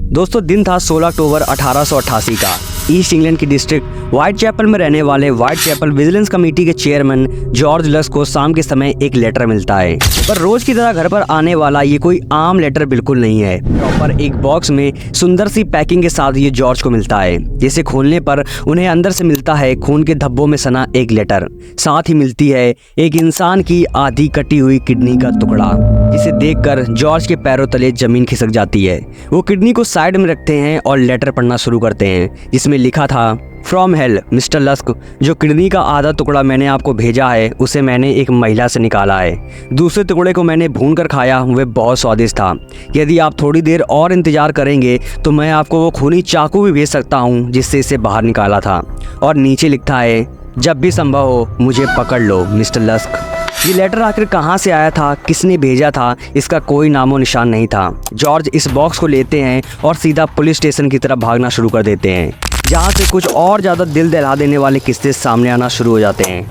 दोस्तों दिन था 16 अक्टूबर 1888 का। ईस्ट इंग्लैंड की डिस्ट्रिक्ट व्हाइट चैपल में रहने वाले व्हाइट चैपल विजिलेंस कमेटी के चेयरमैन जॉर्ज लक्स को शाम के समय एक लेटर मिलता है। पर रोज की तरह घर पर आने वाला ये कोई आम लेटर बिल्कुल नहीं है। प्रॉपर एक बॉक्स में सुंदर सी पैकिंग के साथ ये जॉर्ज को मिलता है, जिसे खोलने पर उन्हें अंदर से मिलता है खून के धब्बों में सना एक लेटर। साथ ही मिलती है एक इंसान की आधी कटी हुई किडनी का टुकड़ा, जिसे देखकर जॉर्ज के पैरों तले जमीन खिसक जाती है। वो किडनी को साइड में रखते हैं और लेटर पढ़ना शुरू करते हैं, जिसमें लिखा था, फ्रॉम हेल मिस्टर लस्क, जो किडनी का आधा टुकड़ा मैंने आपको भेजा है उसे मैंने एक महिला से निकाला है। दूसरे टुकड़े को मैंने भून कर खाया, वह बहुत स्वादिष्ट था। यदि आप थोड़ी देर और इंतजार करेंगे तो मैं आपको वो खूनी चाकू भी भेज सकता हूँ जिससे इसे बाहर निकाला था। और नीचे लिखा है, जब भी संभव हो मुझे पकड़ लो मिस्टर लस्क। ये लेटर आखिर कहाँ से आया था, किसने भेजा था, इसका कोई नामो निशान नहीं था। जॉर्ज इस बॉक्स को लेते हैं और सीधा पुलिस स्टेशन की तरफ भागना शुरू कर देते हैं, जहाँ से कुछ और ज़्यादा दिल दहला देने वाले किस्से सामने आना शुरू हो जाते हैं।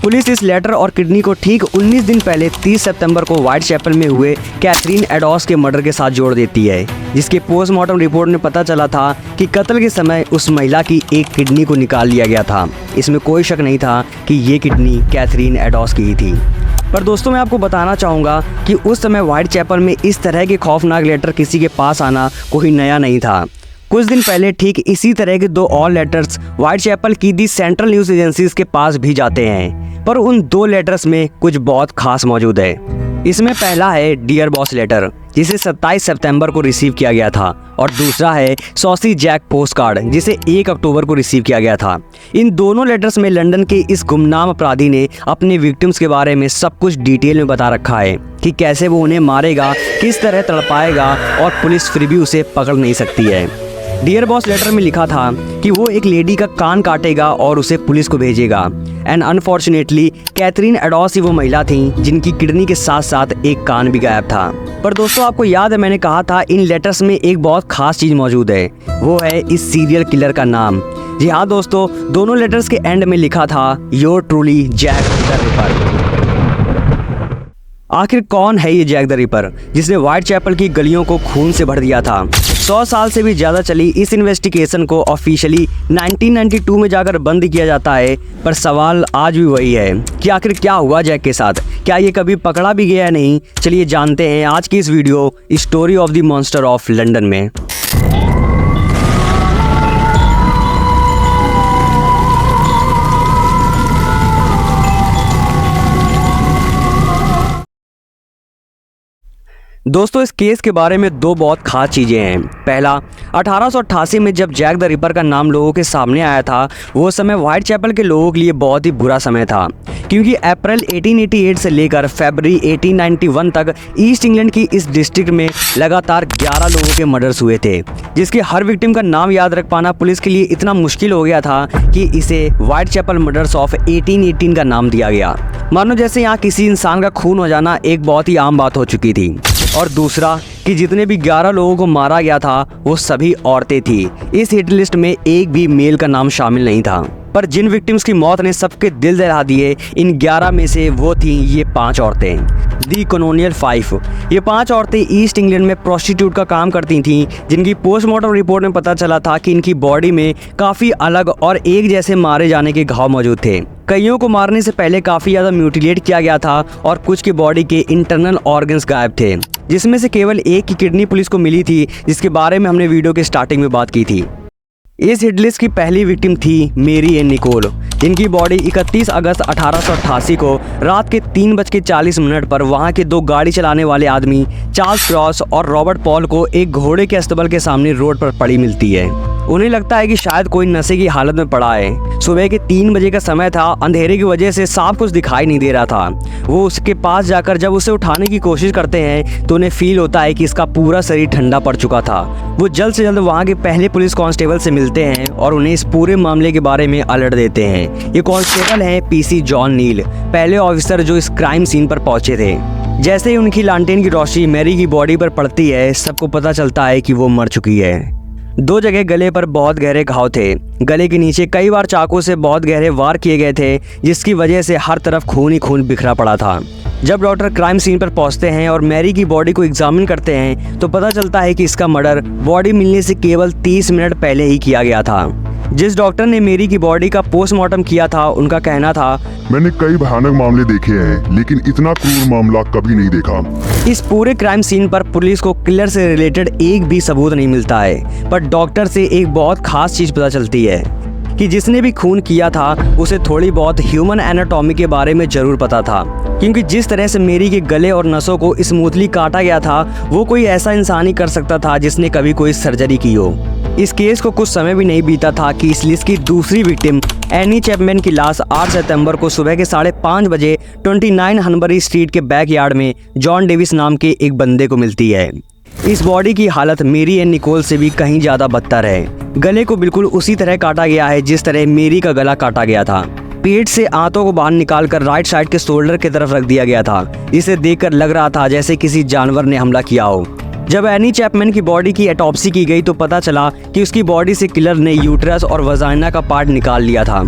पुलिस इस लेटर और किडनी को ठीक 19 दिन पहले 30 सितंबर को व्हाइट चैपल में हुए कैथरीन एडॉस के मर्डर के साथ जोड़ देती है, जिसके पोस्टमार्टम रिपोर्ट में पता चला था कि कत्ल के समय उस महिला की एक किडनी को निकाल लिया गया था। इसमें कोई शक नहीं था कि ये किडनी कैथरीन एडॉस की ही थी। पर दोस्तों मैं आपको बताना चाहूँगा कि उस समय व्हाइट चैपल में इस तरह के खौफनाक लेटर किसी के पास आना कोई नया नहीं था। कुछ दिन पहले ठीक इसी तरह के 2 और लेटर्स व्हाइट चैपल की दी सेंट्रल न्यूज़ एजेंसीज के पास भी जाते हैं, पर उन 2 लेटर्स में कुछ बहुत खास मौजूद है। इसमें पहला है डियर बॉस लेटर, जिसे 27 सितंबर को रिसीव किया गया था, और दूसरा है सॉसी जैक पोस्ट कार्ड, जिसे 1 अक्टूबर को रिसीव किया गया था। इन दोनों लेटर्स में लंदन के इस गुमनाम अपराधी ने अपने विक्टिम्स के बारे में सब कुछ डिटेल में बता रखा है कि कैसे वो उन्हें मारेगा, किस तरह तड़पाएगा, और पुलिस फिर भी उसे पकड़ नहीं सकती है। डियर बॉस लेटर में लिखा था कि वो एक लेडी का कान काटेगा और उसे पुलिस को भेजेगा। एंड अनफॉर्चुनेटली कैथरीन एडॉस ही वो महिला थी जिनकी किडनी के साथ साथ एक कान भी गायब था। पर दोस्तों आपको याद है मैंने कहा था इन लेटर्स में एक बहुत खास चीज़ मौजूद है, वो है इस सीरियल किलर का नाम। जी हाँ दोस्तों, दोनों लेटर्स के एंड में लिखा था, your truly Jack the Ripper. आखिर कौन है ये जैक द रिपर, जिसने व्हाइट चैपल की गलियों को खून से भर दिया था? 100 साल से भी ज़्यादा चली इस इन्वेस्टिगेशन को ऑफिशियली 1992 में जाकर बंद किया जाता है, पर सवाल आज भी वही है कि आखिर क्या हुआ जैक के साथ, क्या ये कभी पकड़ा भी गया नहीं? चलिए जानते हैं आज की इस video story of the monster of London में। दोस्तों इस केस के बारे में 2 बहुत खास चीज़ें हैं। पहला, 1888 में जब जैक द रिपर का नाम लोगों के सामने आया था, वो समय व्हाइट चैपल के लोगों के लिए बहुत ही बुरा समय था, क्योंकि अप्रैल 1888 से लेकर फरवरी 1891 तक ईस्ट इंग्लैंड की इस डिस्ट्रिक्ट में लगातार 11 लोगों के मर्डर्स हुए थे, जिसके हर विक्टिम का नाम याद रख पाना पुलिस के लिए इतना मुश्किल हो गया था कि इसे व्हाइट चैपल मर्डर्स ऑफ 1818 का नाम दिया गया। मानो जैसे यहाँ किसी इंसान का खून हो जाना एक बहुत ही आम बात हो चुकी थी। और दूसरा कि जितने भी 11 लोगों को मारा गया था वो सभी औरतें थी। इस हिट लिस्ट में एक भी मेल का नाम शामिल नहीं था। पर जिन विक्टिम्स की मौत ने सबके दिल दहला दिए, इन 11 में से वो थी ये 5 औरतें, दी कॉलोनियल 5। ये 5 औरतें ईस्ट इंग्लैंड में प्रोस्टिट्यूट का काम करती थीं, जिनकी पोस्टमार्टम रिपोर्ट में पता चला था कि इनकी बॉडी में काफ़ी अलग और एक जैसे मारे जाने के घाव मौजूद थे। कईयों को मारने से पहले काफ़ी ज़्यादा म्यूटिलेट किया गया था और कुछ की बॉडी के इंटरनल ऑर्गन्स गायब थे, जिसमें से केवल एक की किडनी पुलिस को मिली थी, जिसके बारे में हमने वीडियो के स्टार्टिंग में बात की थी। इस हिटलिस्ट की पहली विक्टिम थी मेरी एन निकोल, जिनकी बॉडी 31 अगस्त 1888 को रात के 3:40 पर वहां के 2 गाड़ी चलाने वाले आदमी चार्ल्स क्रॉस और रॉबर्ट पॉल को एक घोड़े के अस्तबल के सामने रोड पर पड़ी मिलती है। उन्हें लगता है कि शायद कोई नशे की हालत में पड़ा है। सुबह के 3 बजे का समय था, अंधेरे की वजह से साफ कुछ दिखाई नहीं दे रहा था। वो उसके पास जाकर जब उसे उठाने की कोशिश करते हैं तो उन्हें फील होता है कि इसका पूरा शरीर ठंडा पड़ चुका था। वो जल्द से जल्द वहाँ के पहले पुलिस कांस्टेबल से मिलते हैं और उन्हें इस पूरे मामले के बारे में अलर्ट देते हैं। ये कांस्टेबल हैं पीसी जॉन नील, पहले ऑफिसर जो इस क्राइम सीन पर पहुंचे थे। जैसे ही उनकी लालटेन की रोशनी मैरी की बॉडी पर पड़ती है, सबको पता चलता है कि वो मर चुकी है। दो जगह गले पर बहुत गहरे घाव थे। गले के नीचे कई बार चाकू से बहुत गहरे वार किए गए थे, जिसकी वजह से हर तरफ खून ही खून बिखरा पड़ा था। जब डॉक्टर क्राइम सीन पर पहुंचते हैं और मैरी की बॉडी को एग्जामिन करते हैं तो पता चलता है कि इसका मर्डर बॉडी मिलने से केवल 30 मिनट पहले ही किया गया था। जिस डॉक्टर ने मैरी की बॉडी का पोस्टमार्टम किया था, उनका कहना था, मैंने कई भयानक मामले देखे हैं लेकिन इतना क्रूर मामला कभी नहीं देखा। इस पूरे क्राइम सीन पर पुलिस को किलर से रिलेटेड एक भी सबूत नहीं मिलता है, पर डॉक्टर से एक बहुत खास चीज पता चलती है कि जिसने भी खून किया था उसे थोड़ी बहुत ह्यूमन एनाटॉमी के बारे में जरूर पता था, क्योंकि जिस तरह से मैरी के गले और नसों को स्मूथली काटा गया था वो कोई ऐसा इंसान ही कर सकता था जिसने कभी कोई सर्जरी की हो। इस केस को कुछ समय भी नहीं बीता था कि इस लिस्ट की दूसरी विक्टिम एनी चैपमैन की लाश 8 सितंबर को सुबह के 5:30 बजे 29 हनबरी स्ट्रीट के बैकयार्ड में जॉन डेविस नाम के एक बंदे को मिलती है। इस बॉडी की हालत मैरी एंड निकोल से भी कहीं ज्यादा बदतर है। गले को बिल्कुल उसी तरह काटा गया है जिस तरह मैरी का गला काटा गया था। पेट से आंतों को बाहर निकालकर राइट साइड के शोल्डर की तरफ रख दिया गया था। इसे देखकर लग रहा था जैसे किसी जानवर ने हमला किया हो। जब एनी चैपमैन की बॉडी की ऑटोप्सी की गई तो पता चला कि उसकी बॉडी से किलर ने यूट्रस और वजाइना का पार्ट निकाल लिया था।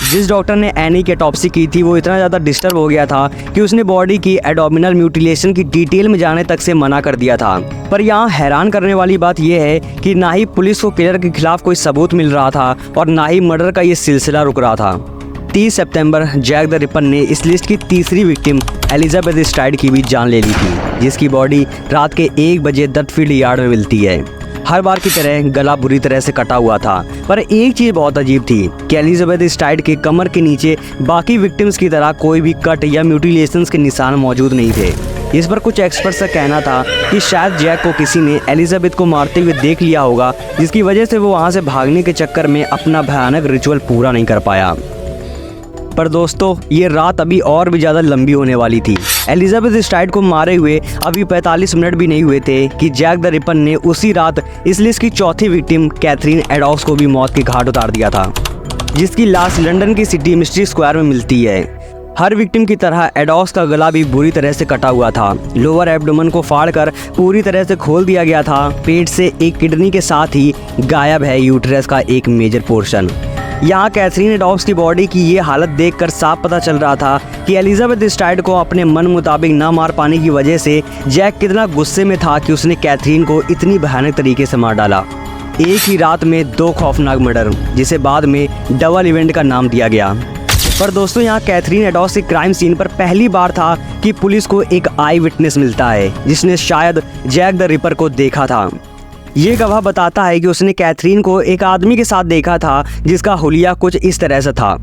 जिस डॉक्टर ने एनी की ऑटोप्सी की थी वो इतना ज़्यादा डिस्टर्ब हो गया था कि उसने बॉडी की एब्डोमिनल म्यूटिलेशन की डिटेल में जाने तक से मना कर दिया था। पर यहाँ हैरान करने वाली बात यह है कि ना ही पुलिस को किलर के खिलाफ कोई सबूत मिल रहा था और ना ही मर्डर का ये सिलसिला रुक रहा था। 30 सितंबर जैक द रिपर ने इस लिस्ट की तीसरी विक्टिम एलिजाबेथ स्ट्राइड की भी जान ले ली थी, जिसकी बॉडी रात के 1 बजे डटफील्ड यार्ड में मिलती है। हर बार की तरह गला बुरी तरह से कटा हुआ था, पर एक चीज़ बहुत अजीब थी कि एलिजाबेथ स्ट्राइड के कमर के नीचे बाकी विक्टिम्स की तरह कोई भी कट या म्यूटिलेशंस के निशान मौजूद नहीं थे। इस पर कुछ एक्सपर्ट्स का कहना था कि शायद जैक को किसी ने एलिजाबेथ को मारते हुए देख लिया होगा, जिसकी वजह से वो वहाँ से भागने के चक्कर में अपना भयानक रिचुअल पूरा नहीं कर पाया। पर दोस्तों, ये रात अभी और भी ज़्यादा लंबी होने वाली थी। एलिजाबेथ स्ट्राइड को मारे हुए अभी 45 मिनट भी नहीं हुए थे कि जैक द रिपर ने उसी रात इस लिस्ट की चौथी विक्टिम कैथरीन एडॉक्स को भी मौत के घाट उतार दिया था, जिसकी लाश लंदन की सिटी मिस्ट्री स्क्वायर में मिलती है। हर विक्टिम की तरह एडॉक्स का गला भी बुरी तरह से कटा हुआ था। लोअर एब्डोमेन को फाड़कर पूरी तरह से खोल दिया गया था। पेट से एक किडनी के साथ ही गायब है यूट्रस का एक मेजर पोर्शन। यहाँ कैथरीन एडॉक्स की बॉडी की ये हालत देखकर साफ पता चल रहा था कि एलिजाबेथ स्ट्राइड को अपने मन मुताबिक ना मार पाने की वजह से जैक कितना गुस्से में था कि उसने कैथरीन को इतनी भयानक तरीके से मार डाला। एक ही रात में 2 खौफनाक मर्डर, जिसे बाद में डबल इवेंट का नाम दिया गया। पर दोस्तों, यहाँ कैथरीन एडॉक्स के क्राइम सीन पर पहली बार था कि पुलिस को एक आई विटनेस मिलता है जिसने शायद जैक द रिपर को देखा था। ये गवाह बताता है कि उसने कैथरीन को एक आदमी के साथ देखा था जिसका हुलिया कुछ इस तरह से था।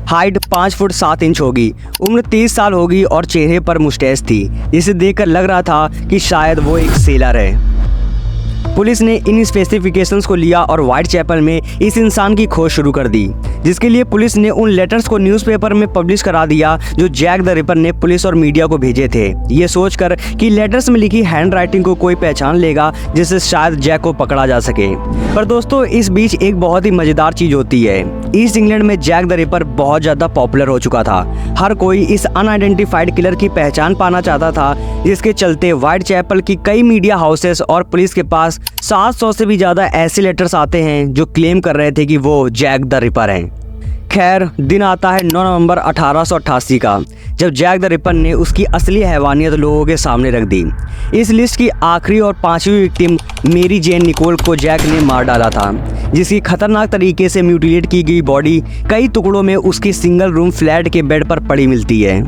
हाइट 5 फुट 7 इंच होगी, उम्र 30 साल होगी और चेहरे पर मुस्टैच थी, जिसे देखकर लग रहा था कि शायद वो एक सेलर है। पुलिस ने इन स्पेसिफिकेशंस को लिया और व्हाइट चैपल में इस इंसान की खोज शुरू कर दी, जिसके लिए पुलिस ने उन लेटर्स को न्यूज़पेपर में पब्लिश करा दिया जो जैक द रिपर ने पुलिस और मीडिया को भेजे थे, ये सोचकर कि लेटर्स में लिखी हैंड राइटिंग को कोई पहचान लेगा जिससे शायद जैक को पकड़ा जा सके। पर दोस्तों, इस बीच एक बहुत ही मज़ेदार चीज़ होती है। ईस्ट इंग्लैंड में जैक द रिपर बहुत ज़्यादा पॉपुलर हो चुका था। हर कोई इस अनआइडेंटिफाइड किलर की पहचान पाना चाहता था, जिसके चलते व्हाइट चैपल की कई मीडिया हाउसेस और पुलिस के पास 700 से भी ज़्यादा ऐसे लेटर्स आते हैं जो क्लेम कर रहे थे कि वो जैक द रिपर हैं। खैर, दिन आता है 9 नवंबर 1888 का, जब जैक द रिपर ने उसकी असली हैवानियत लोगों के सामने रख दी। इस लिस्ट की आखिरी और 5वीं विक्टिम मेरी जेन निकोल को जैक ने मार डाला था, जिसकी खतरनाक तरीके से म्यूटिलेट की गई बॉडी कई टुकड़ों में उसकी सिंगल रूम फ्लैट के बेड पर पड़ी मिलती है।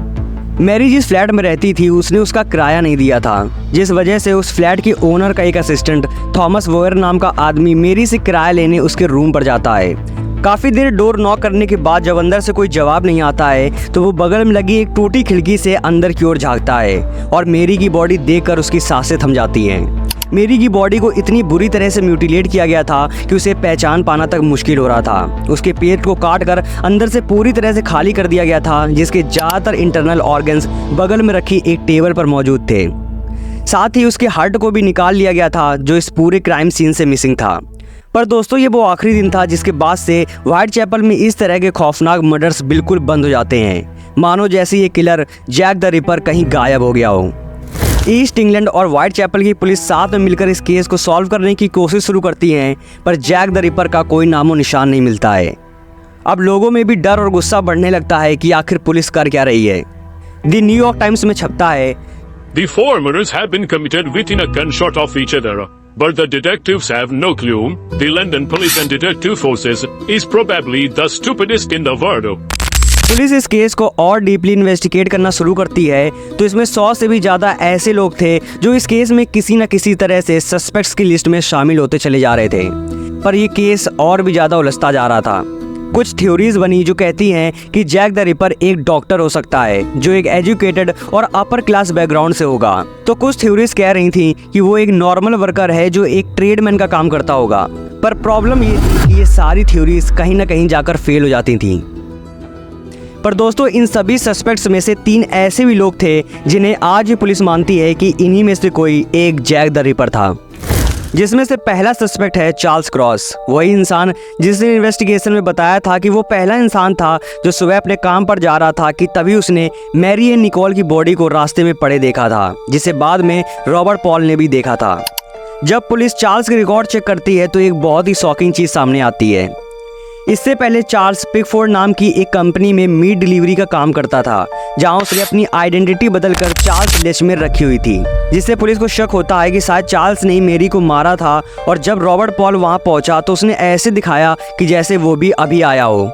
मैरी जिस फ्लैट में रहती थी उसने उसका किराया नहीं दिया था, जिस वजह से उस फ्लैट के ओनर का एक असिस्टेंट थॉमस वोयर नाम का आदमी मेरी से किराया लेने उसके रूम पर जाता है। काफ़ी देर डोर नॉक करने के बाद जब अंदर से कोई जवाब नहीं आता है तो वो बगल में लगी एक टूटी खिड़की से अंदर की ओर झांकता है और मेरी की बॉडी देखकर उसकी सांसें थम जाती हैं। मेरी की बॉडी को इतनी बुरी तरह से म्यूटिलेट किया गया था कि उसे पहचान पाना तक मुश्किल हो रहा था। उसके पेट को काट कर अंदर से पूरी तरह से खाली कर दिया गया था, जिसके ज़्यादातर इंटरनल ऑर्गन्स बगल में रखी एक टेबल पर मौजूद थे। साथ ही उसके हार्ट को भी निकाल लिया गया था, जो इस पूरे क्राइम सीन से मिसिंग था। पर दोस्तों, ये वो आखिरी दिन था जिसके बाद से व्हाइट चैपल में इस तरह के खौफनाक मर्डर्स बिल्कुल बंद हो जाते हैं, मानो जैसे ये किलर जैक द रिपर कहीं गायब हो गया हो। ईस्ट इंग्लैंड और व्हाइट चैपल की पुलिस साथ में मिलकर इस केस को सॉल्व करने की कोशिश शुरू करती हैं, पर जैक द रिपर का कोई नामो निशान नहीं मिलता है। अब लोगों में भी डर और गुस्सा बढ़ने लगता है कि आखिर पुलिस कर क्या रही है। द न्यूयॉर्क टाइम्स में छपता है, The four murders have been committed within a gunshot of each other, but the detectives have no clue. The London police and detective forces is probably the stupidest in the world. Police इस case को और deeply investigate करना शुरू करती है तो इसमें 100 से भी ज़्यादा ऐसे लोग थे जो इस केस में किसी न किसी तरह से सस्पेक्ट्स की लिस्ट में शामिल होते चले जा रहे थे, पर यह केस और भी ज़्यादा उलझता जा रहा था। कुछ थ्योरीज बनी जो कहती हैं कि जैक द रिपर एक डॉक्टर हो सकता है जो एक एजुकेटेड और अपर क्लास बैकग्राउंड से होगा, तो कुछ थ्योरीज कह रही थी कि वो एक नॉर्मल वर्कर है जो एक ट्रेडमैन का काम करता होगा। पर प्रॉब्लम ये थी कि ये सारी थ्योरीज कहीं ना कहीं जाकर फेल हो जाती थी। पर दोस्तों, इन सभी सस्पेक्ट्स में से 3 ऐसे भी लोग थे जिन्हें आज ये पुलिस मानती है कि इन्हीं में से कोई एक जैक द रिपर था, जिसमें से पहला सस्पेक्ट है चार्ल्स क्रॉस, वही इंसान जिसने इन्वेस्टिगेशन में बताया था कि वो पहला इंसान था जो सुबह अपने काम पर जा रहा था कि तभी उसने मैरी एन निकोल की बॉडी को रास्ते में पड़े देखा था, जिसे बाद में रॉबर्ट पॉल ने भी देखा था। जब पुलिस चार्ल्स के रिकॉर्ड चेक करती है तो एक बहुत ही शॉकिंग चीज़ सामने आती है। इससे पहले चार्ल्स पिकफोर्ड नाम की एक कंपनी में मीट डिलीवरी का काम करता था, जहां उसने अपनी आइडेंटिटी बदलकर चार्ल्स लेशमेर रखी हुई थी, जिससे पुलिस को शक होता है कि शायद चार्ल्स ने मेरी को मारा था। और जब रॉबर्ट पॉल वहां पहुंचा तो उसने ऐसे दिखाया कि जैसे वो भी अभी आया हो,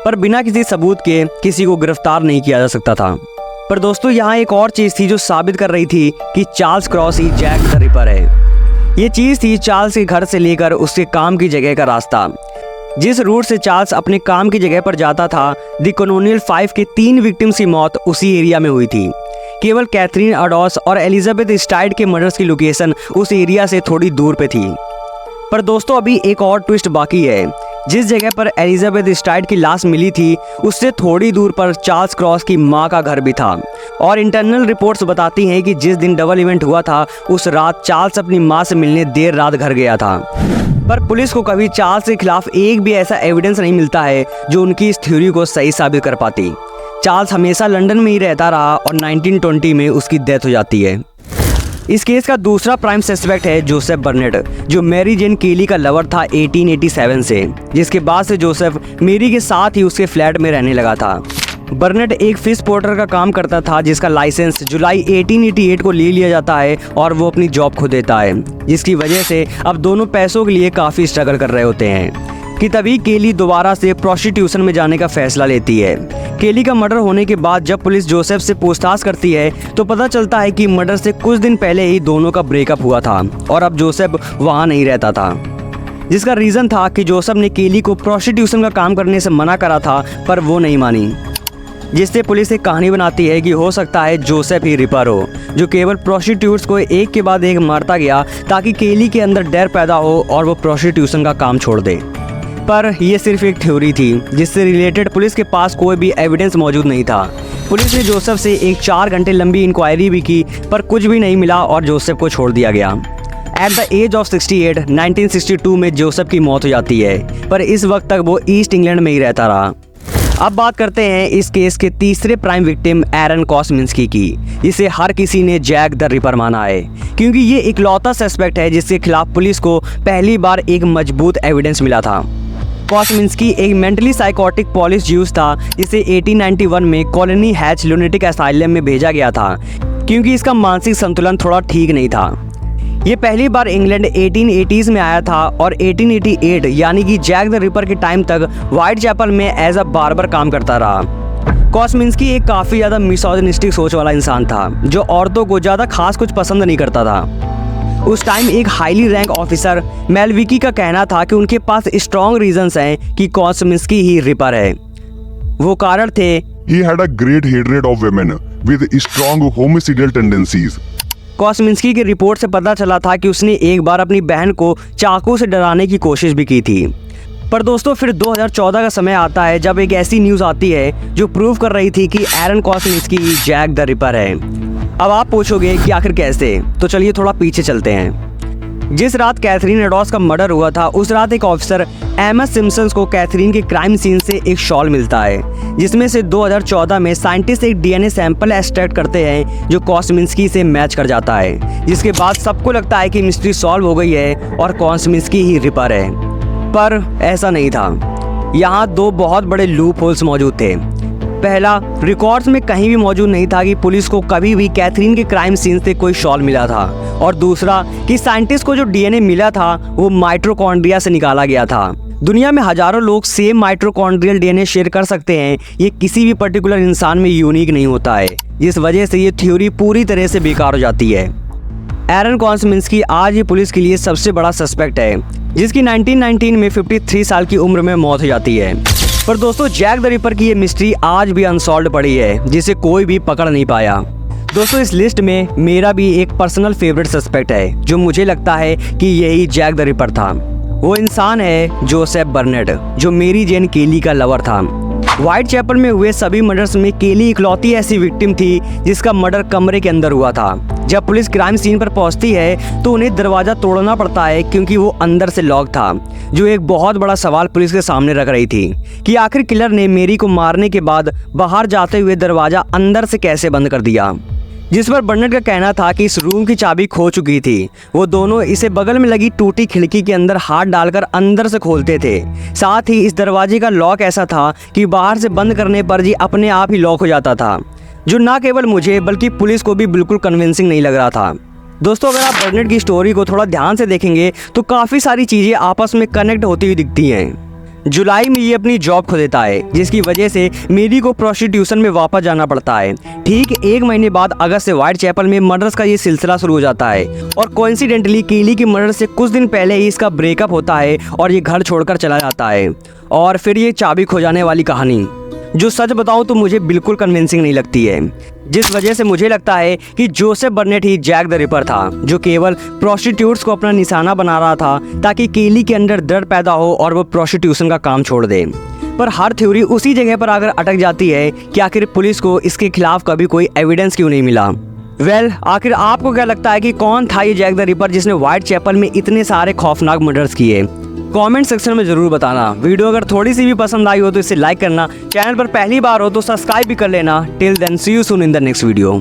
पर बिना किसी सबूत के किसी को गिरफ्तार नहीं किया जा सकता था। पर दोस्तों, यहाँ एक और चीज़ थी जो साबित कर रही थी कि चार्ल्स क्रॉस ही जैक द रिपर है। ये चीज़ थी चार्ल्स के घर से लेकर उसके काम की जगह का रास्ता। जिस रूट से चार्ल्स अपने काम की जगह पर जाता था, द कॉलोनियल 5 के 3 विक्टिम्स की मौत उसी एरिया में हुई थी। केवल कैथरीन अडॉस और एलिजाबेथ स्टाइड के मर्डर्स की लोकेशन उस एरिया से थोड़ी दूर पे थी। पर दोस्तों, अभी एक और ट्विस्ट बाकी है। जिस जगह पर एलिजाबेथ स्टाइड की लाश मिली थी उससे थोड़ी दूर पर चार्ल्स क्रॉस की मां का घर भी था, और इंटरनल रिपोर्ट्स बताती हैं कि जिस दिन डबल इवेंट हुआ था उस रात चार्ल्स अपनी मां से मिलने देर रात घर गया था। पर पुलिस को कभी चार्ल्स के खिलाफ एक भी ऐसा एविडेंस नहीं मिलता है जो उनकी इस थ्योरी को सही साबित कर पाती। चार्ल्स हमेशा लंदन में ही रहता रहा और 1920 में उसकी डेथ हो जाती है। इस केस का दूसरा प्राइम सस्पेक्ट है जोसेफ बर्नेट, जो मैरी जेन केली का लवर था 1887 से, जिसके बाद से जोसेफ मेरी के साथ ही उसके फ्लैट में रहने लगा था। बर्नेट एक फिश पोर्टर का काम करता था जिसका लाइसेंस जुलाई 1888 को ले लिया जाता है और वो अपनी जॉब खो देता है, जिसकी वजह से अब दोनों पैसों के लिए काफ़ी स्ट्रगल कर रहे होते हैं कि तभी केली दोबारा से प्रोस्टिट्यूशन में जाने का फैसला लेती है। केली का मर्डर होने के बाद जब पुलिस जोसेफ से पूछताछ करती है तो पता चलता है कि मर्डर से कुछ दिन पहले ही दोनों का ब्रेकअप हुआ था और अब जोसेफ वहाँ नहीं रहता था, जिसका रीज़न था कि जोसेफ ने केली को प्रोस्टिट्यूशन का काम करने से मना करा था, पर वो नहीं मानी, जिससे पुलिस एक कहानी बनाती है कि हो सकता है जोसेफ ही रिपर हो, जो केवल प्रोस्टिट्यूट्स को एक के बाद एक मारता गया ताकि केली के अंदर डर पैदा हो और वो प्रोस्टिट्यूशन का काम छोड़ दे। पर यह सिर्फ एक थ्योरी थी जिससे रिलेटेड पुलिस के पास कोई भी एविडेंस मौजूद नहीं था। पुलिस ने जोसेफ से एक 4 घंटे लंबी इंक्वायरी भी की, पर कुछ भी नहीं मिला और जोसेफ को छोड़ दिया गया। एट द एज ऑफ 68 1962 में जोसेफ की मौत हो जाती है, पर इस वक्त तक वो ईस्ट इंग्लैंड में ही रहता रहा। अब बात करते हैं इस केस के तीसरे प्राइम विक्टिम एरन कॉस्मिंस्की की, जिसे हर किसी ने जैक द रिपर माना है, क्योंकि ये इकलौता सस्पेक्ट है जिसके खिलाफ पुलिस को पहली बार एक मजबूत एविडेंस मिला था। कॉस्मिंस्की एक मेंटली साइकोटिक पॉलिश ज्यूस था जिसे 1891 में कॉलोनी हैच लुनेटिक असाइलम में भेजा गया था, क्योंकि इसका मानसिक संतुलन थोड़ा ठीक नहीं था। ये पहली बार इंग्लैंड 1880s में आया था और 1888 यानी कि जैक द रिपर के टाइम तक व्हाइट चैपल में एज अ बार्बर काम करता रहा। कॉस्मिंस्की एक काफ़ी ज़्यादा मिसोजिनिस्टिक सोच वाला इंसान था जो औरतों को ज़्यादा खास कुछ पसंद नहीं करता था। उस टाइम एक हाईली रैंक ऑफिसर मेलविकी का कहना था कि उनके पास स्ट्रॉन्ग रीजंस हैं कि कॉस्मिंस्की ही रिपर है। वो कारण थे He had a great hatred of women with strong homicidal tendencies. कॉस्मिंस्की की रिपोर्ट से पता चला था कि उसने एक बार अपनी बहन को चाकू से डराने की कोशिश भी की थी। पर दोस्तों, फिर 2014 का समय आता है जब एक ऐसी न्यूज़ आती है जो प्रूव कर रही थी कि एरन कॉस्मिंस्की जैक द रिपर है। अब आप पूछोगे कि आखिर कैसे, तो चलिए थोड़ा पीछे चलते हैं। जिस रात कैथरीन एडॉस का मर्डर हुआ था उस रात एक ऑफिसर एमएस सिम्पसन को कैथरीन के क्राइम सीन से एक शॉल मिलता है, जिसमें से 2014 में साइंटिस्ट एक डीएनए सैंपल एक्सट्रैक्ट करते हैं जो कॉस्मिंस्की से मैच कर जाता है, जिसके बाद सबको लगता है कि मिस्ट्री सॉल्व हो गई है और कॉस्मिंस्की ही रिपर है। पर ऐसा नहीं था। यहाँ दो बहुत बड़े लूप होल्स मौजूद थे। पहला, रिकॉर्ड्स में कहीं भी मौजूद नहीं था कि पुलिस को कभी भी कैथरीन के क्राइम सीन से कोई शॉल मिला था, और दूसरा कि साइंटिस्ट को जो डीएनए मिला था वो माइटोकॉन्ड्रिया से निकाला गया था। दुनिया में हजारों लोग सेम माइटोकॉन्ड्रियल डीएनए शेयर कर सकते हैं, ये किसी भी पर्टिकुलर इंसान में यूनिक नहीं होता है, जिस वजह से ये थ्योरी पूरी तरह से बेकार हो जाती है। एरन कॉस्मिंस्की आज ये पुलिस के लिए सबसे बड़ा सस्पेक्ट है, जिसकी 1919 में 53 साल की उम्र में मौत हो जाती है। पर दोस्तों, जैक द रिपर की ये मिस्ट्री आज भी अनसॉल्व्ड पड़ी है, जिसे कोई भी पकड़ नहीं पाया। दोस्तों, इस लिस्ट में मेरा भी एक पर्सनल फेवरेट सस्पेक्ट है, जो मुझे लगता है कि यही जैक द रिपर था। वो इंसान है जोसेफ बर्नेट, जो मेरी जेन केली का लवर था। व्हाइट चैपल में हुए सभी मर्डर्स में केली इकलौती ऐसी विक्टिम थी जिसका मर्डर कमरे के अंदर हुआ था। जब पुलिस क्राइम सीन पर पहुंचती है तो उन्हें दरवाजा तोड़ना पड़ता है, क्योंकि वो अंदर से लॉक था, जो एक बहुत बड़ा सवाल पुलिस के सामने रख रही थी कि आखिर किलर ने मेरी को मारने के बाद बाहर जाते हुए दरवाजा अंदर से कैसे बंद कर दिया। जिस पर बर्नेट का कहना था कि इस रूम की चाबी खो चुकी थी। वो दोनों इसे बगल में लगी टूटी खिड़की के अंदर हाथ डालकर अंदर से खोलते थे। साथ ही इस दरवाजे का लॉक ऐसा था कि बाहर से बंद करने पर जी अपने आप ही लॉक हो जाता था, जो ना केवल मुझे बल्कि पुलिस को भी बिल्कुल कन्विंसिंग नहीं लग रहा था। दोस्तों, अगर आप बर्नेट की स्टोरी को थोड़ा ध्यान से देखेंगे तो काफ़ी सारी चीज़ें आपस में कनेक्ट होती हुई दिखती हैं। जुलाई में ये अपनी जॉब खो देता है, जिसकी वजह से मेरी को प्रोस्टिट्यूशन में वापस जाना पड़ता है। ठीक 1 महीने बाद अगस्त से व्हाइट चैपल में मर्डर्स का ये सिलसिला शुरू हो जाता है, और कोइंसिडेंटली केली की मर्डर से कुछ दिन पहले ही इसका ब्रेकअप होता है और ये घर छोड़कर चला जाता है। और फिर ये चाबी खो जाने वाली कहानी, जो सच बताऊं तो मुझे बिल्कुल कन्विंसिंग नहीं लगती है, जिस वजह से मुझे लगता है कि जोसेफ बर्नेट ही जैक द रिपर था, जो केवल प्रोस्टिट्यूट्स को अपना निशाना बना रहा था ताकि केली के अंदर डर पैदा हो और वो प्रोस्टिट्यूशन का काम छोड़ दे। पर हर थ्योरी उसी जगह पर आकर अटक जाती है कि आखिर पुलिस को इसके खिलाफ कभी कोई एविडेंस क्यों नहीं मिला। आखिर आपको क्या लगता है कि कौन था ये जैक द रिपर जिसने व्हाइट चैपल में इतने सारे खौफनाक मर्डर्स किए? कमेंट सेक्शन में जरूर बताना। वीडियो अगर थोड़ी सी भी पसंद आई हो तो इसे लाइक करना, चैनल पर पहली बार हो तो सब्सक्राइब भी कर लेना। Till then, see you soon in the next video.